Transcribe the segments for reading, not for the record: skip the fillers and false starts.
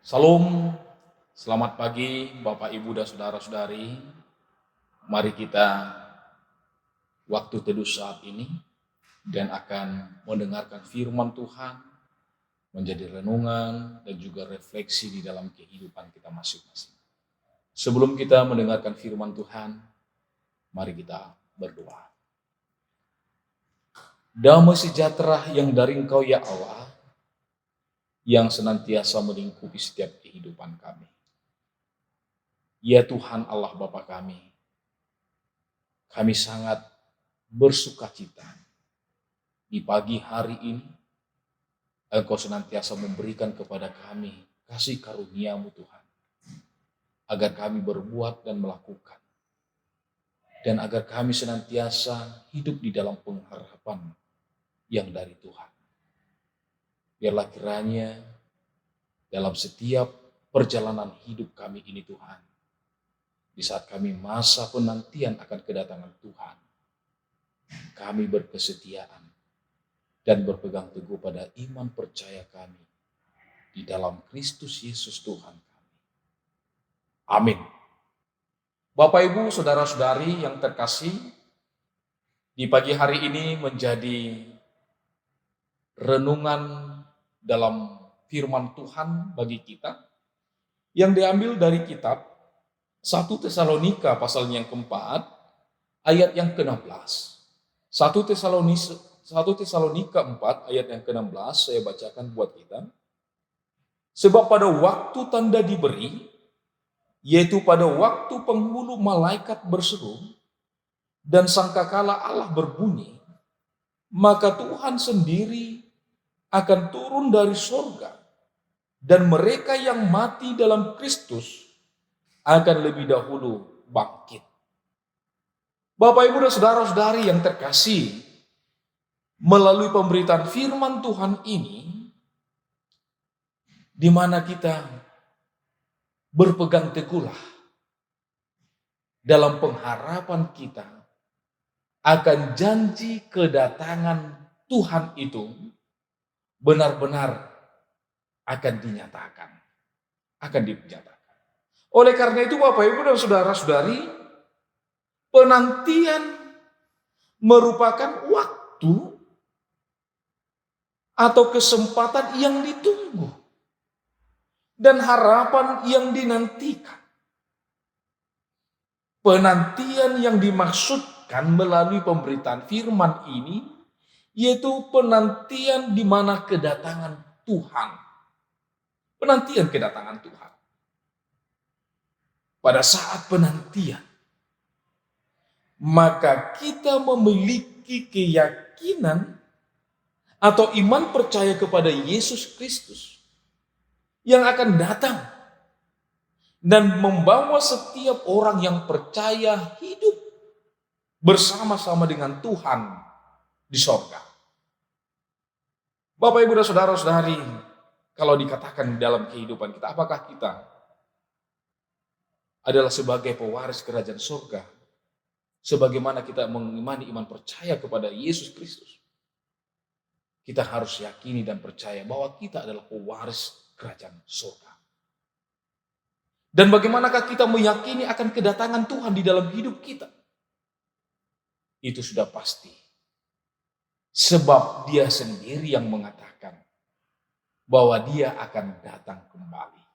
Salam, selamat pagi Bapak Ibu dan saudara-saudari. Mari kita waktu teduh saat ini dan akan mendengarkan firman Tuhan, menjadi renungan dan juga refleksi di dalam kehidupan kita masing-masing. Sebelum kita mendengarkan firman Tuhan, mari kita berdoa. Damai sejahtera yang dari Engkau ya Allah, yang senantiasa melingkupi setiap kehidupan kami. Ya Tuhan Allah Bapa kami sangat bersukacita di pagi hari ini. Engkau senantiasa memberikan kepada kami kasih karunia-Mu Tuhan, agar kami berbuat dan melakukan, dan agar kami senantiasa hidup di dalam pengharapan yang dari Tuhan. Biarlah kiranya dalam setiap perjalanan hidup kami ini Tuhan, di saat kami masa penantian akan kedatangan Tuhan, kami berkesetiaan dan berpegang teguh pada iman percaya kami di dalam Kristus Yesus Tuhan kami. Amin. Bapak Ibu, saudara-saudari yang terkasih, di pagi hari ini menjadi renungan dalam firman Tuhan bagi kita yang diambil dari kitab 1 Tesalonika pasal yang keempat ayat yang ke-16. 1 Tesalonika 4 ayat yang ke-16 saya bacakan buat kita. Sebab pada waktu tanda diberi, yaitu pada waktu penghulu malaikat berseru dan sangkakala Allah berbunyi, maka Tuhan sendiri akan turun dari sorga, dan mereka yang mati dalam Kristus akan lebih dahulu bangkit. Bapak, Ibu, dan saudara-saudari yang terkasih, melalui pemberitaan firman Tuhan ini, di mana kita berpegang teguhlah dalam pengharapan kita akan janji kedatangan Tuhan itu benar-benar akan dinyatakan. Oleh karena itu Bapak Ibu dan saudara-saudari, penantian merupakan waktu atau kesempatan yang ditunggu dan harapan yang dinantikan. Penantian yang dimaksudkan melalui pemberitaan firman ini yaitu penantian di mana kedatangan Tuhan. Penantian kedatangan Tuhan. Pada saat penantian, maka kita memiliki keyakinan atau iman percaya kepada Yesus Kristus yang akan datang dan membawa setiap orang yang percaya hidup bersama-sama dengan Tuhan di sorga. Bapak, Ibu, dan saudara-saudari, kalau dikatakan dalam kehidupan kita, apakah kita adalah sebagai pewaris kerajaan sorga, sebagaimana kita mengimani iman percaya kepada Yesus Kristus? Kita harus yakini dan percaya bahwa kita adalah pewaris kerajaan sorga. Dan bagaimanakah kita meyakini akan kedatangan Tuhan di dalam hidup kita? Itu sudah pasti. Sebab Dia sendiri yang mengatakan bahwa Dia akan datang kembali.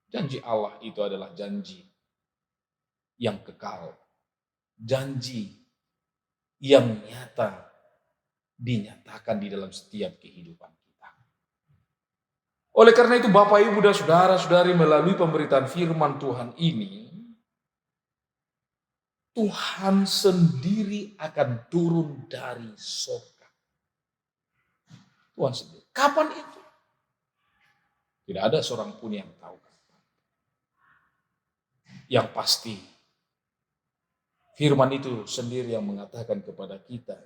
Janji Allah itu adalah janji yang kekal. Janji yang nyata dinyatakan di dalam setiap kehidupan kita. Oleh karena itu Bapak, Ibu, dan saudara-saudari, melalui pemberitaan firman Tuhan ini, Tuhan sendiri akan turun dari surga. Tuhan sendiri. Kapan itu? Tidak ada seorang pun yang tahu kapan. Yang pasti, firman itu sendiri yang mengatakan kepada kita,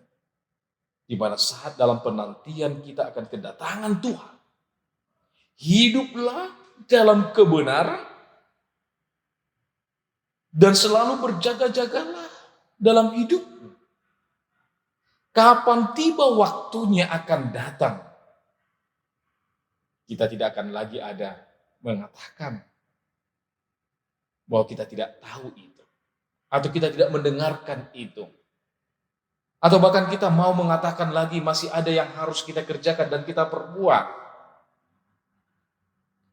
di mana saat dalam penantian kita akan kedatangan Tuhan, hiduplah dalam kebenaran dan selalu berjaga-jagalah dalam hidupmu. Kapan tiba waktunya akan datang, Kita tidak akan lagi ada mengatakan bahwa kita tidak tahu itu. Atau kita tidak mendengarkan itu. Atau bahkan kita mau mengatakan lagi masih ada yang harus kita kerjakan dan kita perbuat.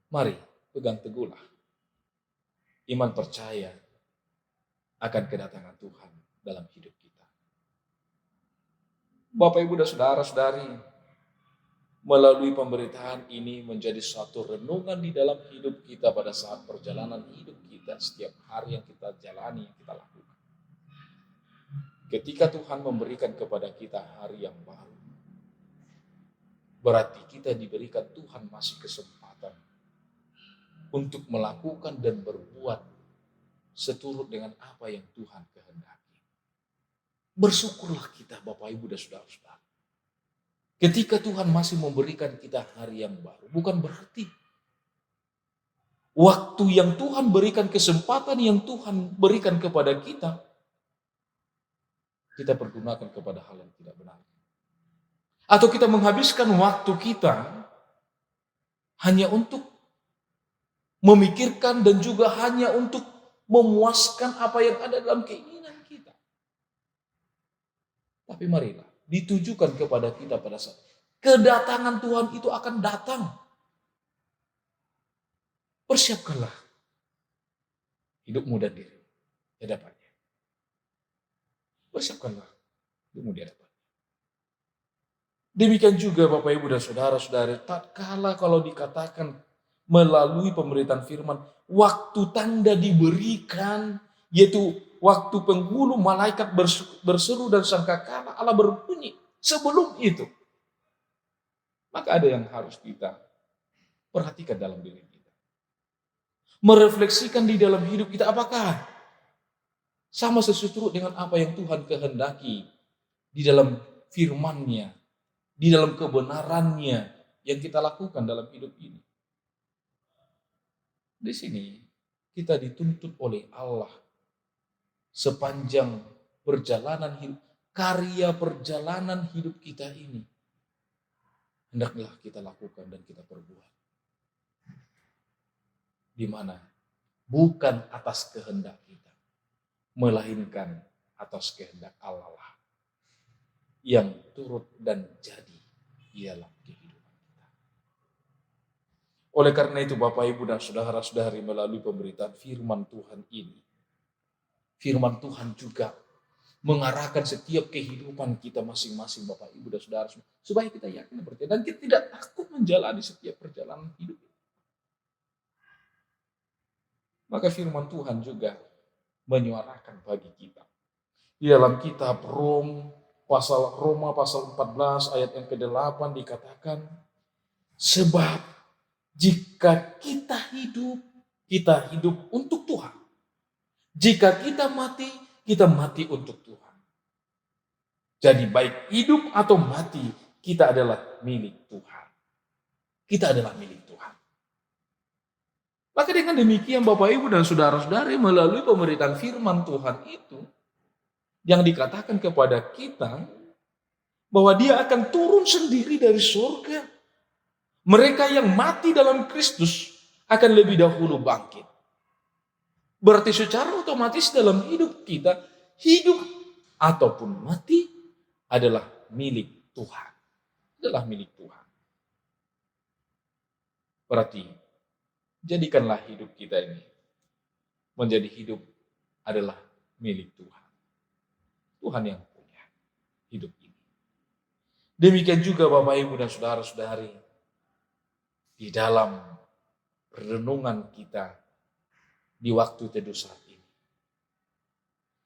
Mari, pegang teguhlah. Iman percaya akan kedatangan Tuhan dalam hidup kita. Bapak, Ibu, dan saudara-saudari, melalui pemberitaan ini menjadi suatu renungan di dalam hidup kita pada saat perjalanan hidup kita, setiap hari yang kita jalani, yang kita lakukan. Ketika Tuhan memberikan kepada kita hari yang baru, berarti kita diberikan Tuhan masih kesempatan untuk melakukan dan berbuat seturut dengan apa yang Tuhan kehendaki. Bersyukurlah kita, Bapak, Ibu, dan saudara-saudara. Ketika Tuhan masih memberikan kita hari yang baru, bukan berarti waktu yang Tuhan berikan, kesempatan yang Tuhan berikan kepada kita pergunakan kepada hal yang tidak benar. Atau kita menghabiskan waktu kita hanya untuk memikirkan dan juga hanya untuk memuaskan apa yang ada dalam keinginan kita. Tapi marilah ditujukan kepada kita pada saat kedatangan Tuhan itu akan datang. Persiapkanlah hidupmu dan diri di hadapannya. Persiapkanlah hidupmu di hadapannya. Demikian juga Bapak, Ibu, dan saudara-saudari, tatkala kalau dikatakan melalui pemberitaan firman, waktu tanda diberikan, yaitu waktu penghulu malaikat berseru dan sangkakala Allah berbunyi. Sebelum itu, maka ada yang harus kita perhatikan dalam diri kita. Merefleksikan di dalam hidup kita, apakah sama sesuai dengan apa yang Tuhan kehendaki di dalam firman-Nya, di dalam kebenarannya yang kita lakukan dalam hidup ini. Di sini kita dituntut oleh Allah sepanjang perjalanan hidup, karya perjalanan hidup kita ini. Hendaklah kita lakukan dan kita perbuat. Di mana bukan atas kehendak kita, melainkan atas kehendak Allah lah yang turut dan jadi di dalam kehidupan kita. Oleh karena itu Bapak, Ibu, dan saudara-saudari, melalui pemberitaan firman Tuhan ini, firman Tuhan juga mengarahkan setiap kehidupan kita masing-masing Bapak, Ibu, dan saudara, supaya kita yakin dan percaya dan kita tidak takut menjalani setiap perjalanan hidup. Maka firman Tuhan juga menyuarakan bagi kita. Di dalam kitab Roma pasal 14 ayat yang ke-8 dikatakan, sebab jika kita hidup untuk Tuhan. Jika kita mati untuk Tuhan. Jadi baik hidup atau mati, kita adalah milik Tuhan. Kita adalah milik Tuhan. Maka dengan demikian Bapak, Ibu, dan saudara-saudari, melalui pemberitaan firman Tuhan itu, yang dikatakan kepada kita, bahwa Dia akan turun sendiri dari surga. Mereka yang mati dalam Kristus akan lebih dahulu bangkit. Berarti secara otomatis dalam hidup kita, hidup ataupun mati adalah milik Tuhan. Adalah milik Tuhan. Berarti jadikanlah hidup kita ini menjadi hidup adalah milik Tuhan. Tuhan yang punya hidup ini. Demikian juga Bapak, Ibu, dan saudara-saudari, di dalam renungan kita di waktu teduh saat ini.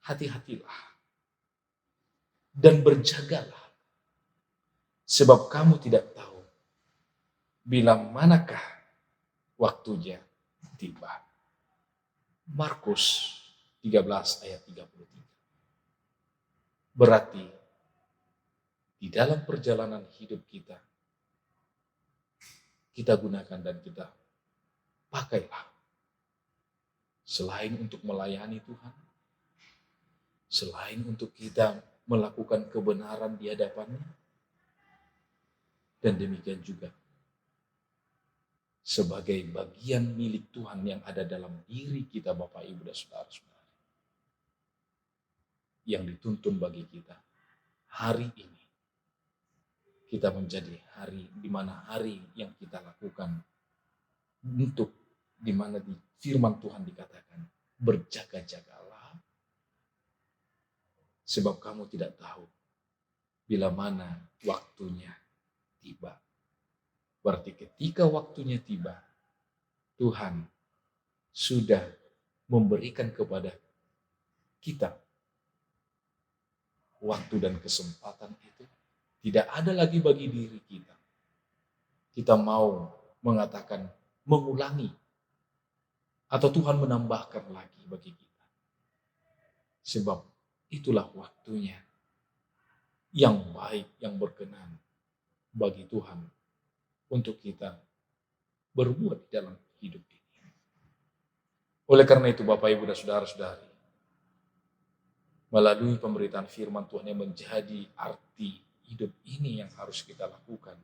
Hati-hatilah dan berjagalah, sebab kamu tidak tahu bila manakah waktunya tiba. Markus 13 ayat 33. Berarti di dalam perjalanan hidup kita gunakan dan kita pakailah. Selain untuk melayani Tuhan, selain untuk kita melakukan kebenaran di hadapannya, dan demikian juga sebagai bagian milik Tuhan yang ada dalam diri kita Bapak Ibu dan Saudara-saudara. Yang dituntun bagi kita hari ini. Kita menjadi hari di mana hari yang kita lakukan untuk di mana di firman Tuhan dikatakan berjaga-jagalah sebab kamu tidak tahu bila mana waktunya tiba. Berarti ketika waktunya tiba, Tuhan sudah memberikan kepada kita waktu dan kesempatan itu tidak ada lagi bagi diri kita. Kita mau mengatakan mengulangi atau Tuhan menambahkan lagi bagi kita. Sebab itulah waktunya yang baik, yang berkenan bagi Tuhan untuk kita berbuat di dalam hidup ini. Oleh karena itu Bapak Ibu dan Saudara-saudari, melalui pemberitaan firman Tuhan yang menjadi arti hidup ini yang harus kita lakukan,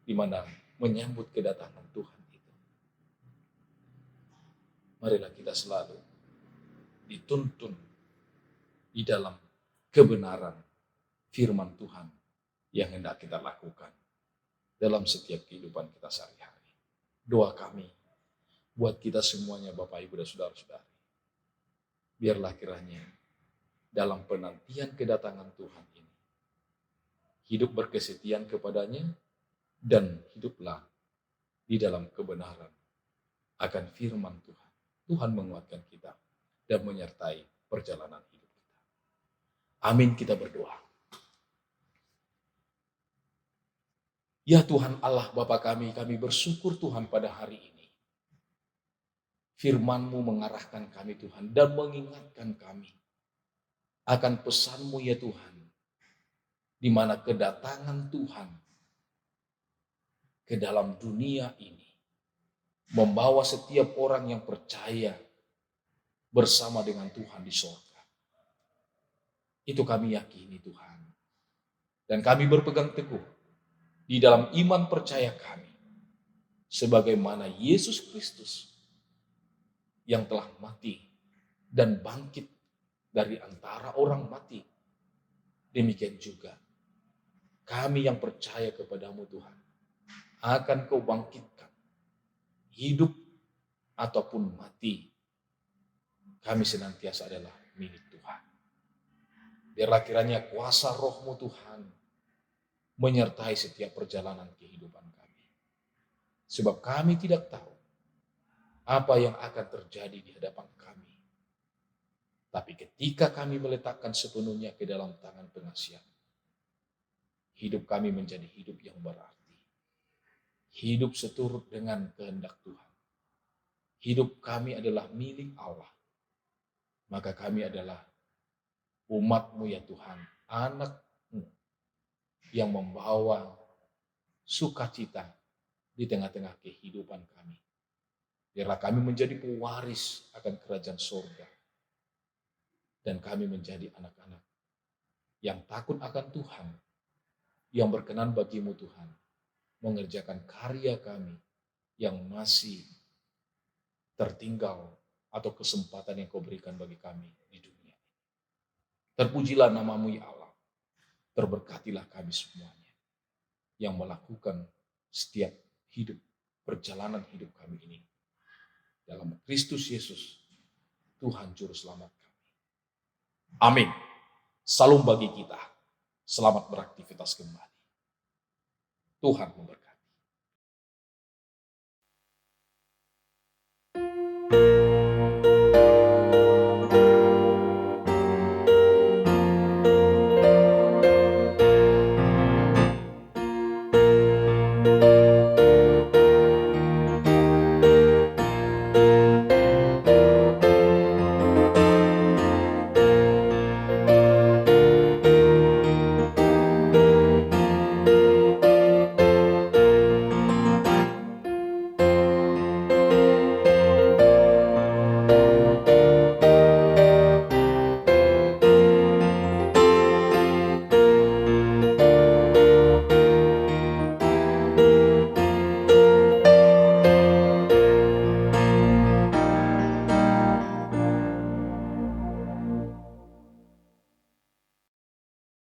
di mana menyambut kedatangan Tuhan itu. Marilah kita selalu dituntun di dalam kebenaran firman Tuhan yang hendak kita lakukan dalam setiap kehidupan kita sehari-hari. Doa kami buat kita semuanya Bapak Ibu dan Saudara-saudari. Biarlah kiranya dalam penantian kedatangan Tuhan ini, hidup berkesetiaan kepadanya dan hiduplah di dalam kebenaran akan firman Tuhan. Tuhan menguatkan kita dan menyertai perjalanan hidup kita. Amin, kita berdoa. Ya Tuhan Allah Bapa kami bersyukur Tuhan pada hari ini. Firman-Mu mengarahkan kami Tuhan dan mengingatkan kami akan pesan-Mu ya Tuhan, di mana kedatangan Tuhan ke dalam dunia ini membawa setiap orang yang percaya bersama dengan Tuhan di surga. Itu kami yakini Tuhan. Dan kami berpegang teguh di dalam iman percaya kami, sebagaimana Yesus Kristus yang telah mati dan bangkit dari antara orang mati. Demikian juga kami yang percaya kepadamu Tuhan, akan Kau bangkitkan, hidup ataupun mati, kami senantiasa adalah milik Tuhan. Biarlah kiranya kuasa Roh-Mu Tuhan menyertai setiap perjalanan kehidupan kami. Sebab kami tidak tahu apa yang akan terjadi di hadapan kami. Tapi ketika kami meletakkan sepenuhnya ke dalam tangan pengasihan, hidup kami menjadi hidup yang berarti. Hidup seturut dengan kehendak Tuhan. Hidup kami adalah milik Allah. Maka kami adalah umat-Mu ya Tuhan, anak-Mu yang membawa sukacita di tengah-tengah kehidupan kami. Biarlah kami menjadi pewaris akan kerajaan surga. Dan kami menjadi anak-anak yang takut akan Tuhan, yang berkenan bagi-Mu Tuhan, mengerjakan karya kami yang masih tertinggal atau kesempatan yang Kau berikan bagi kami di dunia. Terpujilah nama-Mu ya Allah, terberkatilah kami semuanya yang melakukan setiap hidup, perjalanan hidup kami ini. Dalam Kristus Yesus, Tuhan Juru Selamat kami. Amin. Salam bagi kita. Selamat beraktivitas kembali. Tuhan memberkati.